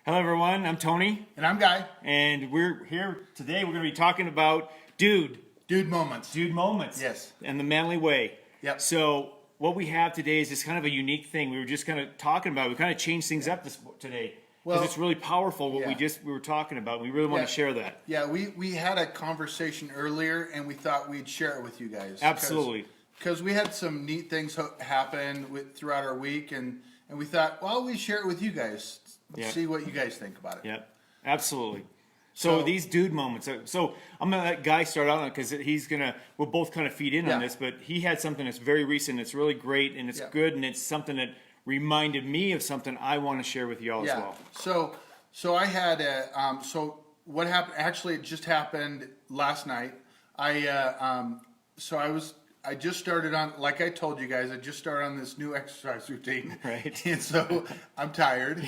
Hello, everyone. I'm Tony, And I'm Guy. and we're here today. We're going to be talking about Dude moments. dude moments, Yes. and the manly way. Yep. So what we have today is just kind of a unique thing. We were just kind of talking about. We kind of changed things up today because Well, it's really powerful what yeah. we were talking about. We really want Yeah. to share that. Yeah, we had a conversation earlier and we thought we'd share it with you guys. Absolutely. Because we had some neat things happen throughout our week and we thought, well, we share it with you guys. Yeah. See what you guys think about it. Yep, absolutely. So So- these dude moments. So I'm gonna let Guy start out on it because we'll both kind of feed in on Yeah. this. But he had something that's very recent. It's really great and it's Yeah. good and it's something that reminded me of something I want to share with you all as well. So I had so what happened? Actually, it just happened last night. I just started on, like I told you guys, I just started on this new exercise routine. Right. And so I'm tired.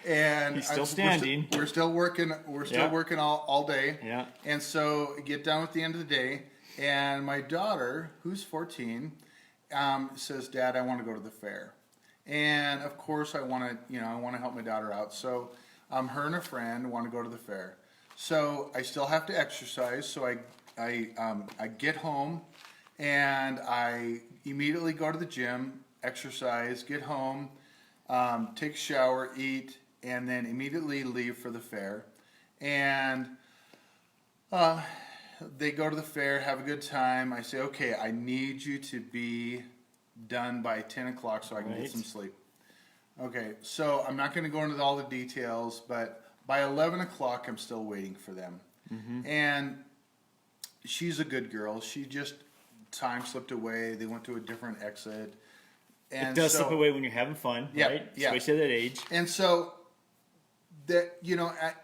And He's still we're standing. We're still working. We're still Yeah. working all day. Yeah. And so I get down at the end of the day, and my daughter, who's 14, says, "Dad, I want to go to the fair." And of course, I want to help my daughter out. So, her and a friend want to go to the fair. So I still have to exercise. So I get home, and I immediately go to the gym, exercise, get home, take a shower, eat, and then immediately leave for the fair. And they go to the fair, have a good time. I say, okay, I need you to be done by 10 o'clock so I can Right. get some sleep. Okay, so I'm not going to go into all the details, but by 11 o'clock, I'm still waiting for them. And she's a good girl. She just, time slipped away. They went to a different exit. It does so, slip away when you're having fun, Yeah, right? yeah. Especially at that age. And so that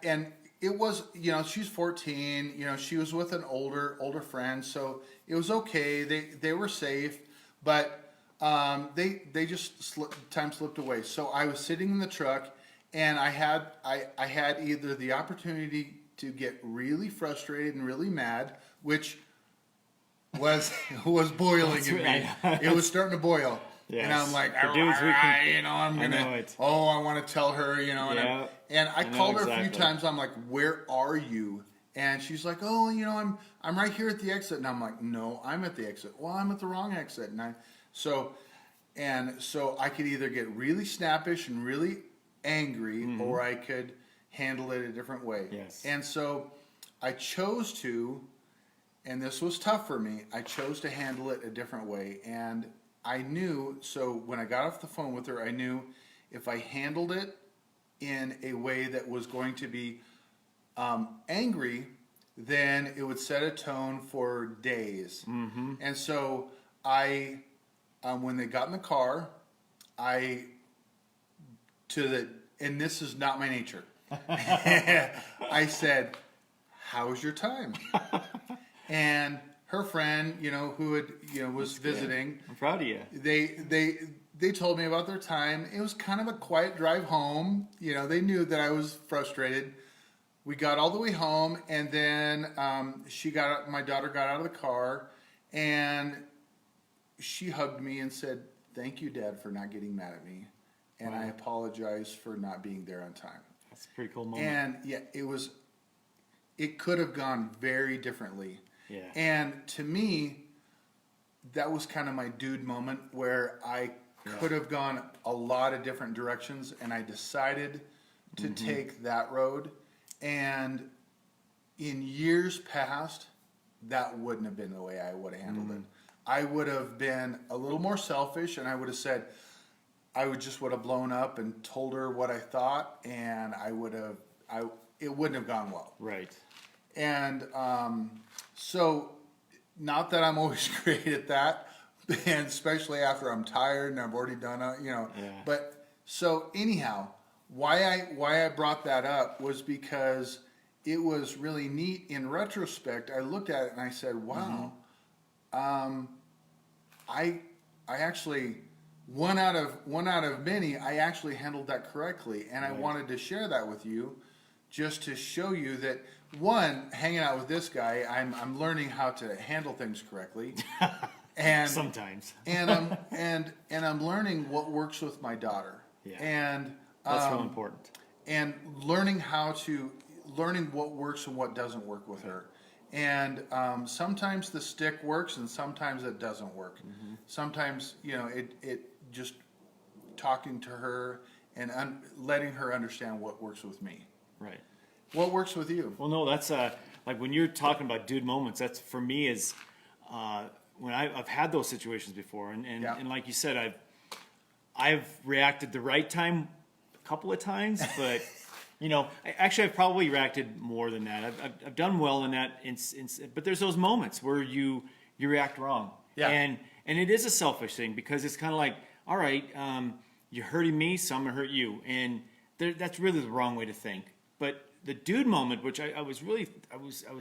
and it was she's 14. She was with an older friend, so it was okay. They were safe, but they just time slipped away. So I was sitting in the truck, and I had either the opportunity to get really frustrated and really mad, which was boiling in me. It was starting to boil. Yes. And I'm like, For dudes, we can- I'm I gonna, know it. I want to tell her, Yeah. and I I know called her a few exactly. times. I'm like, where are you? And she's like, oh, I'm right here at the exit. And I'm like, no, I'm at the exit. Well, I'm at the wrong exit. So I could either get really snappish and really angry, or I could handle it a different way. Yes. And so I chose to, and this was tough for me, I chose to handle it a different way. And I knew, so when I got off the phone with her, I knew if I handled it in a way that was going to be angry, then it would set a tone for days. And so when they got in the car, and this is not my nature, I said, "How's your time?" And her friend, who had, was visiting, I'm proud of you. they told me about their time. It was kind of a quiet drive home. They knew that I was frustrated. We got all the way home, and then my daughter got out of the car, and she hugged me and said, "Thank you, Dad, for not getting mad at me, and I apologize for not being there on time." That's a pretty cool moment. And yeah, it could have gone very differently. Yeah. And to me, that was kind of my dude moment where I could have gone a lot of different directions, and I decided to take that road. And in years past, that wouldn't have been the way I would have handled it. I would have been a little more selfish, and I would have said, I would have blown up and told her what I thought, and it wouldn't have gone well. Right. And so, not that I'm always great at that, and especially after I'm tired and I've already done it, Yeah. But so anyhow, why I brought that up was because it was really neat. In retrospect, I looked at it and I said, "Wow, I actually." One out of many, I actually handled that correctly, and I wanted to share that with you, just to show you that one, hanging out with this guy, I'm learning how to handle things correctly, and Sometimes. and I'm learning what works with my daughter, Yeah. and That's real important. and learning what works and what doesn't work with her. And sometimes the stick works, and sometimes it doesn't work. Sometimes, it just talking to her and letting her understand what works with me. Right. What works with you? Well, no, that's like when you're talking about dude moments. That's for me is when I've had those situations before, and like you said, I've reacted the right time a couple of times, but I've probably reacted more than that. I've done well in that instance, but there's those moments where you react wrong, and it is a selfish thing because it's kind of like, all right, you're hurting me, so I'm gonna hurt you, and that's really the wrong way to think. But the dude moment, which I was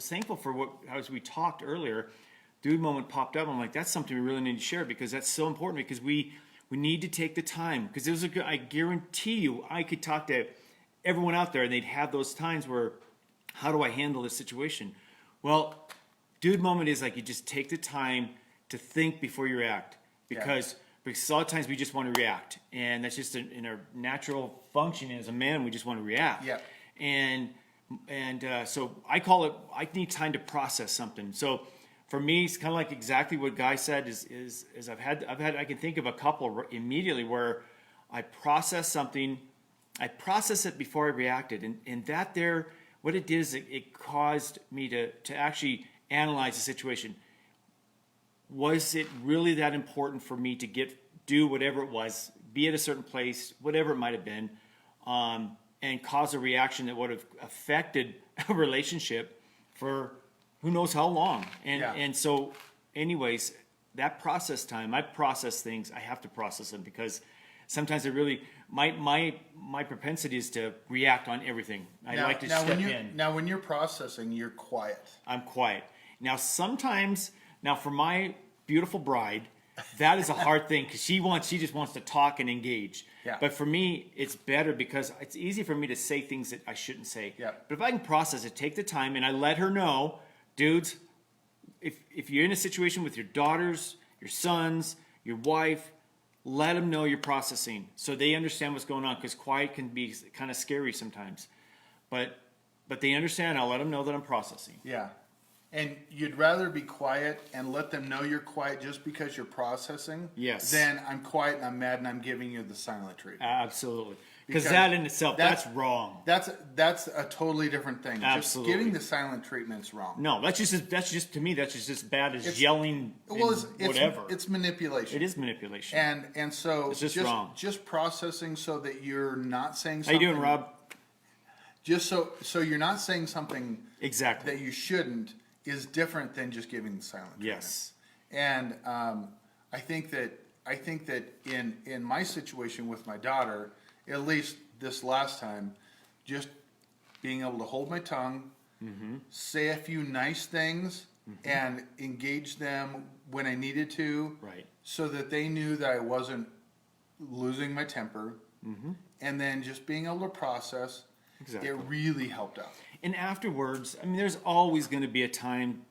thankful for as we talked earlier, dude moment popped up. I'm like, that's something we really need to share because that's so important because we need to take the time because I guarantee you I could talk to everyone out there and they'd have those times where, how do I handle this situation? Well, dude moment is like you just take the time to think before you react because a lot of times we just want to react and that's just in our natural function as a man, we just want to react. Yeah. And so I call it, I need time to process something. So for me, it's kind of like exactly what Guy said is I can think of a couple immediately where I process something, I process it before I reacted. And that there, what it did is it caused me to actually analyze the situation. Was it really that important for me to do whatever it was, be at a certain place, whatever it might have been, and cause a reaction that would have affected a relationship for who knows how long. And so anyways, that process time, I process things, I have to process them because sometimes I really, my propensity is to react on everything. I like to step in. Now when you're processing, you're quiet. I'm quiet. Now sometimes, for my beautiful bride, that is a hard thing because she just wants to talk and engage. Yeah. But for me, it's better because it's easy for me to say things that I shouldn't say. Yeah. But if I can process it, take the time, and I let her know, dudes, if you're in a situation with your daughters, your sons, your wife, let them know you're processing so they understand what's going on because quiet can be kind of scary sometimes. But they understand. I'll let them know that I'm processing. Yeah. And you'd rather be quiet and let them know you're quiet just because you're processing than I'm quiet and I'm mad and I'm giving you the silent treatment. Absolutely. Because that in itself, that's wrong. That's a totally different thing. Absolutely. Just giving the silent treatment's wrong. No, that's just to me, that's just as bad as yelling whatever. It's manipulation. It is manipulation. And so it's just wrong. Just processing so that you're not saying How something. you doing, Rob? Just so you're not saying something exactly that you shouldn't is different than just giving the silent treatment. Yes. And I think that in my situation with my daughter, at least this last time, just being able to hold my tongue, say a few nice things, and engage them when I needed to, right, so that they knew that I wasn't losing my temper, and then just being able to process. Exactly. It really helped out. And afterwards, I mean, there's always going to be a time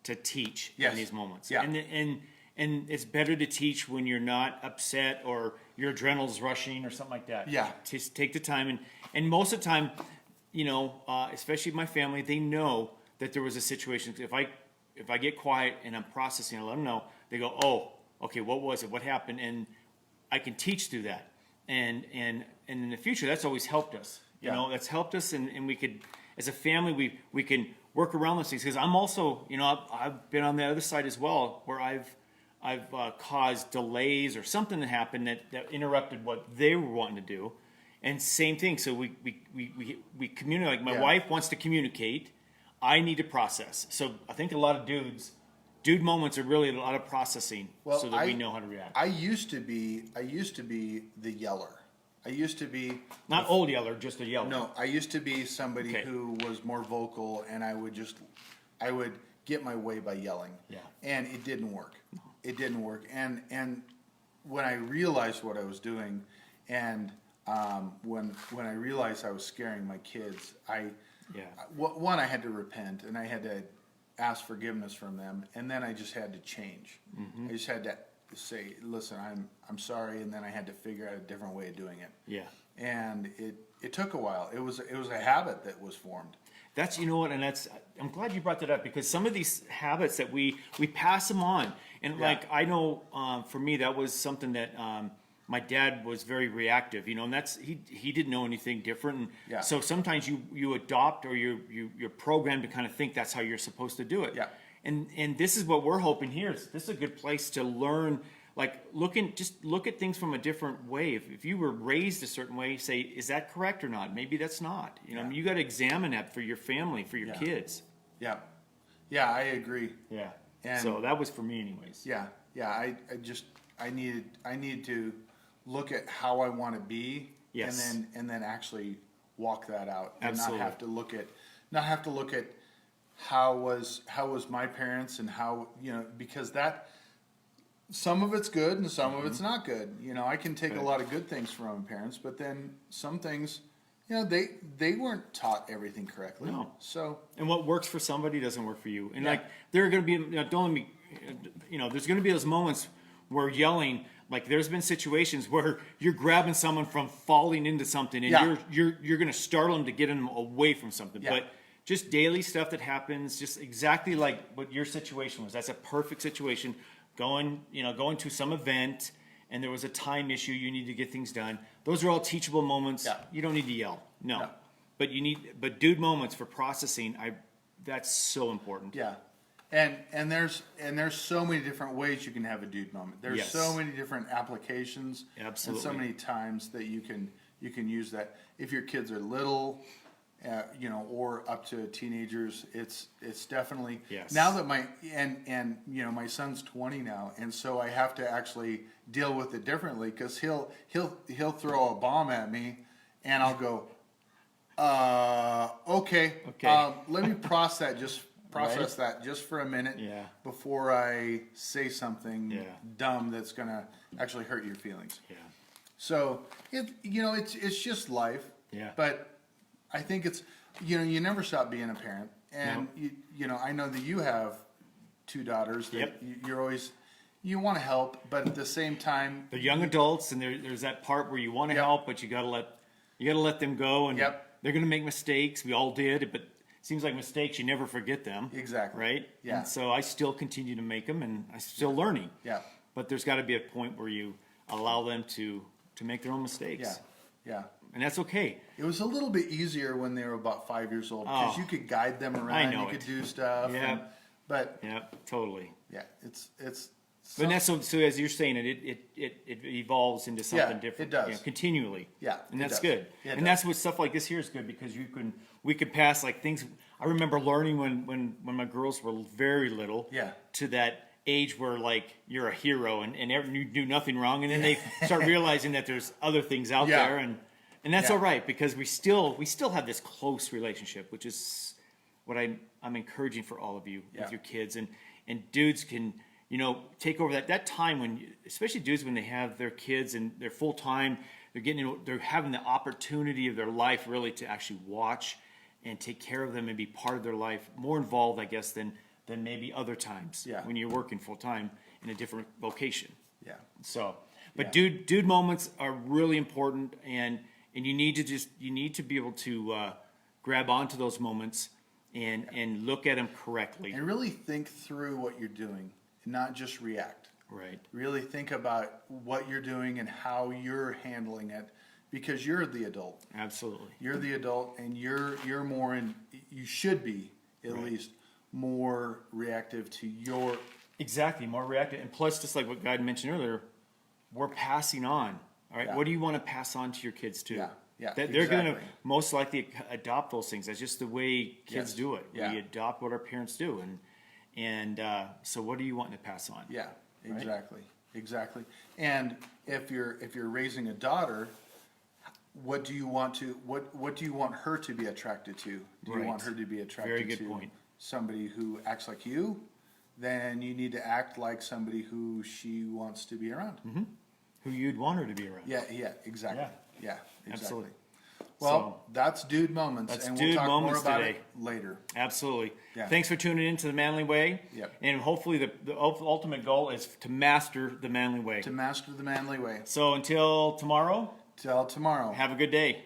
to teach in these moments. Yeah. And it's better to teach when you're not upset or your adrenaline's rushing or something like that. Yeah. Just take the time. And most of the time, especially my family, they know that there was a situation. If I get quiet and I'm processing, I let them know. They go, oh, okay, what was it? What happened? And I can teach through that. And in the future, that's always helped us. You know, that's helped us, and we could, as a family, we can work around those things. Because I'm also, I've been on the other side as well, where I've caused delays or something that happened that interrupted what they were wanting to do, and same thing. So we communicate. Like my wife wants to communicate, I need to process. So I think a lot of dude moments are really a lot of processing, so that we know how to react. I used to be the yeller. I used to be not old yeller, just a yeller. No, I used to be somebody who was more vocal, and I would get my way by yelling. Yeah. And it didn't work. It didn't work. And when I realized what I was doing, and when I realized I was scaring my kids, I had to repent, and I had to ask forgiveness from them, and then I just had to change. I just had to say, listen, I'm sorry, and then I had to figure out a different way of doing it. Yeah. and it took a while. It was a habit that was formed. That's, you know what, and I'm glad you brought that up, because some of these habits that we pass them on, and Yeah. like, I know, for me, that was something that, my dad was very reactive, and he didn't know anything different, and Yeah. so sometimes you adopt, or you're programmed to kind of think that's how you're supposed to do it. Yeah. And this is what we're hoping here. This is a good place to learn, like, look at things from a different way. If you were raised a certain way, say, is that correct or not? Maybe that's not. You know, Yeah. you got to examine that for your family, for your Yeah. kids. Yeah, yeah, I agree. Yeah. And- so that was for me, anyways. Yeah, yeah. I need to look at how I want to be, Yes. and then actually walk that out, and Absolutely. not have to look at how was my parents, and how, because that, some of it's good and some of it's not good. I can take a Right. lot of good things from my parents, but then some things, they weren't taught everything correctly. No. So And what works for somebody doesn't work for you. And Yeah. like, there are going to be, don't let me, there's going to be those moments where yelling, like, there's been situations where you're grabbing someone from falling into something, and Yeah. you're going to startle them to get them away from something. Yeah. But just daily stuff that happens, just exactly like what your situation was. That's a perfect situation. Going to some event, and there was a time issue, you need to get things done. Those are all teachable moments. Yeah. You don't need to yell. No. No. But dude moments for processing, that's so important. yeah, and there's so many different ways you can have a dude moment. There's Yes. so many different applications, Absolutely. and so many times that you can use that. If your kids are little, or up to teenagers, it's definitely. Yes. Now that my son's 20 now, and so I have to actually deal with it differently, because he'll throw a bomb at me, and I'll go, okay. Okay. Let me process Right. that just for a minute, Yeah. before I say something Yeah. dumb that's gonna actually hurt your feelings. Yeah. So it's just life. Yeah. But I think it's, you never stop being a parent, and I know that you have two daughters that Yep. you're always, you want to help, but at the same time, They're young adults, and there's that part where you want to Yep. help, but you gotta let them go, and Yep. they're gonna make mistakes. We all did, but it seems like mistakes, you never forget them. Exactly. Right? Yeah. And so I still continue to make them, and I'm still learning. Yeah. But there's got to be a point where you allow them to make their own mistakes. yeah. And that's okay. It was a little bit easier when they were about 5 years old, because Oh. you could guide them around, know you could it. do stuff. Yeah. But Yeah, totally. yeah, it's. But that's so as you're saying it evolves into something Yeah, different. it does. Continually. Yeah, And it that's does. good. Yeah, it And that's what stuff like this here is good, because we could pass like things. I remember learning when my girls were very little. Yeah. To that age where like you're a hero and you do nothing wrong, and then they start realizing that there's other things out Yeah. there, and that's Yeah. all right, because we still have this close relationship, which is what I'm encouraging for all of you Yeah. with your kids, and dudes can take over that time when, especially dudes, when they have their kids and they're full time, they're having the opportunity of their life really to actually watch and take care of them and be part of their life, more involved, I guess, than maybe other times Yeah. when you're working full time in a different vocation. Yeah. So, but Yeah. dude moments are really important, and you need to be able to grab onto those moments and look at them correctly. And really think through what you're doing, and not just react. Right. Really think about what you're doing and how you're handling it, because you're the adult. Absolutely. You're the adult, and you're more you should be at Right. least more reactive to your. Exactly, more reactive. And plus, just like what Guy mentioned earlier, we're passing on. All right, Yeah. what do you want to pass on to your kids too? Yeah, They're going to exactly. most likely adopt those things. That's just the way kids Yes. do it. Yeah. We adopt what our parents do, and so what are you wanting to pass on? Yeah, Right? exactly. And if you're raising a daughter, what do you want her to be attracted to? Do you Right. want her to be attracted Very good to point. somebody who acts like you? Then you need to act like somebody who she wants to be around. Mm-hmm. Who you'd want her to be around. Yeah, exactly. Yeah, exactly. Absolutely. Well, that's dude moments, That's and dude we'll talk moments more about today. it later. Absolutely. Yeah. Thanks for tuning in to the Manly Way. Yep. And hopefully the ultimate goal is to master the Manly Way. To master the manly way. So until tomorrow, Till tomorrow. Have a good day.